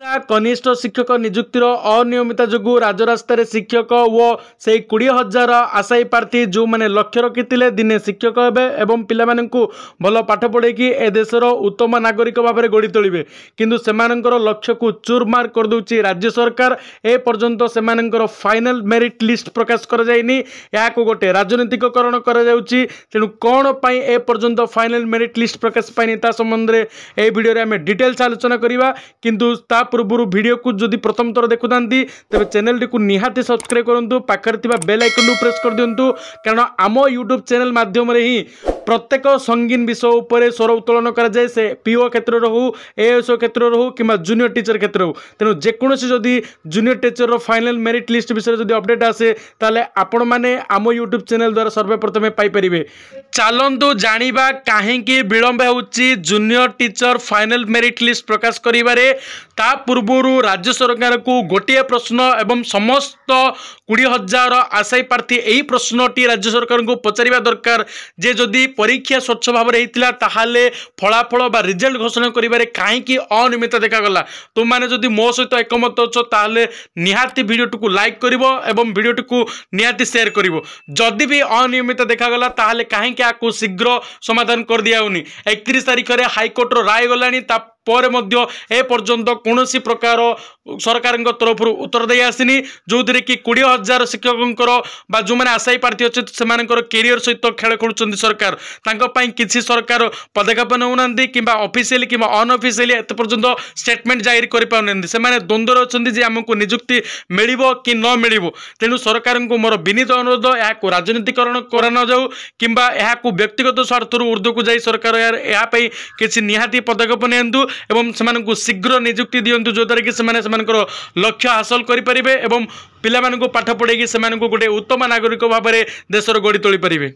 कनिष्ठ शिक्षक नियुक्तिर अनियमित जो राजरास्तार शिक्षक और से 20,000 आशायी प्रार्थी जो मैंने लक्ष्य रखी दिने शिक्षक हे पिला भल पाठ पढ़े ए देशर उत्तम नागरिक भाव में गढ़ी तोलिबे किंतु सेमानंकर लक्ष्य को चूरमार कर दूची राज्य सरकार ए पर्यंत सेमानंकर फाइनल मेरिट लिस्ट प्रकाश कर जाइनी या गोटे राजनीतिकरण कर जाउची तेणु कौन पाई ए पर्यंत फाइनल मेरिट लिस्ट प्रकाश पाइनी ता संबंध में ए वीडियो रे हमें डिटेल्स आलोचना करिबा किंतु ता पूर्व वीडियो को जदि प्रथम थर देखुता तेज चैनल टी निहाती सब्सक्राइब करूँ पाखे बेल आइकन प्रेस कर दिंतु कारण आम यूट्यूब चैनल माध्यम ही प्रत्येक संगीन विषय उपर स्वर उत्तोलन कराए से पीओ क्षेत्र हो एएसओ क्षेत्र हो कि जूनियर टीचर क्षेत्र हो तेणु जेकोसी जदि junior teacher final merit list विषय जदि अपडेट आसे ताले आपण माने आम यूट्यूब चैनल द्वारा सर्वप्रथमे पाइपर चलतु जानिबा काहेकि विलंब होउची junior teacher final merit list प्रकाश करिबारे ता पूर्व राज्य सरकार को गोटे प्रश्न एवं समस्त 20,000 आशायी प्रार्थी यही प्रश्नटी राज्य सरकार को पचारिबा दरकार जे जदि परीक्षा स्वच्छ भाव में होता ताहाले फलाफल बा रिजल्ट घोषणा करिबारे काहेकि अनियमितता देखागला तुम मैंने जदि मो सहित एकमत अच्छ ताहाले निहाती वीडियोटी को लाइक करिवो एवं वीडियोटी को निहाती शेयर करिवो जदि भी अनियमितता देखागला ताहाले काहेकि आकु शीघ्र समाधान कर दिया होनी 31 तारिख में हाईकोर्ट राय गलानी पर मध्य ए पर्यंत कौन प्रकार सरकार तरफ उत्तर दे आसनी जो थी कि 20,000 शिक्षकों जो मैंने आशायी प्रार्थी अच्छे से कैरियर सहित खेल खेलुं सरकार किसी सरकार पदक्षेप नौना कि ऑफिशियली कि अनऑफिशियली एत पर्यंत स्टेटमेंट जाहिर कर पाने द्वंद्वर अच्छा आमको निजुक्ति मिल कि न मिल तेणु सरकार को मोर विनीत अनुरोध यहाँ राजनीतिकरण करा न जाऊ कि व्यक्तिगत स्वार्थ ऊर्ध्व को जाई सरकार यहाँ किसी निहाती पदक्षेप नियंतु एवं सेमानंकु शीघ्र नियुक्ति दियंतु जो द्वारा कि सेमानंकर लक्ष्य हासिल करें एवं पिला पाठ पढ़े गोटे उत्तम नागरिक भाव में देशर गढ़ी तोली पारे।